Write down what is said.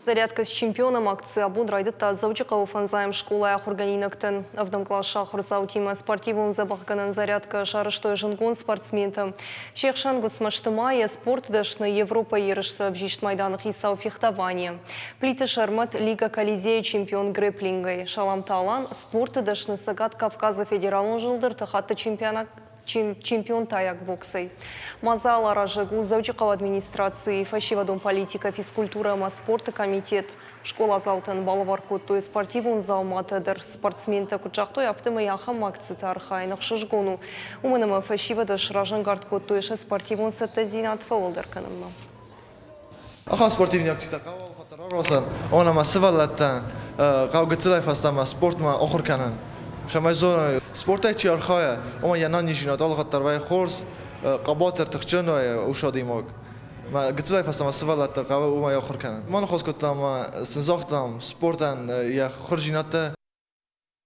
Зарядка с чемпионом акции Абун райдыта Заучикова фанзаем школа Ахурганинактен. В класса Хурсаутима спортивун забахганан зарядка шарыштой жингон спортсмента. Шехшангу смаштымая спорт дашны Европа ерышты в жишт майданах исау фехтования. Плиты шармат Лига Колизея чемпион грэплингой. Шалам Талан спорт дашны Сагат Кавказа федералын жылдыр тахатты чемпион таяк боксой. Мазала Ражегу, Заучикова администрации, фашивадом политика, физкультура, спорта комитет, школа заутен балаварку, то есть спортивун зауматедер, спортсмен-то кучахтой автомы яхам акцията архайнах шишгону. Уманама фашивадаш ражангардку, то есть спортивун сеттезинат фаулдерканамна. Аха спортивный акция кавал фатарарасан, она массивалатан, кавгацилай фастама спортма охурканан. شمایزون سپورت چی آرخای اما یه نانی جنات آل خاطر وای خورس قباطر تخچن وای اوشادی ماگ ما قلت له فاستم سوالات قوا وما يأخر كان ما نخص كنت ما سنزختم سپورتن یا خرجینات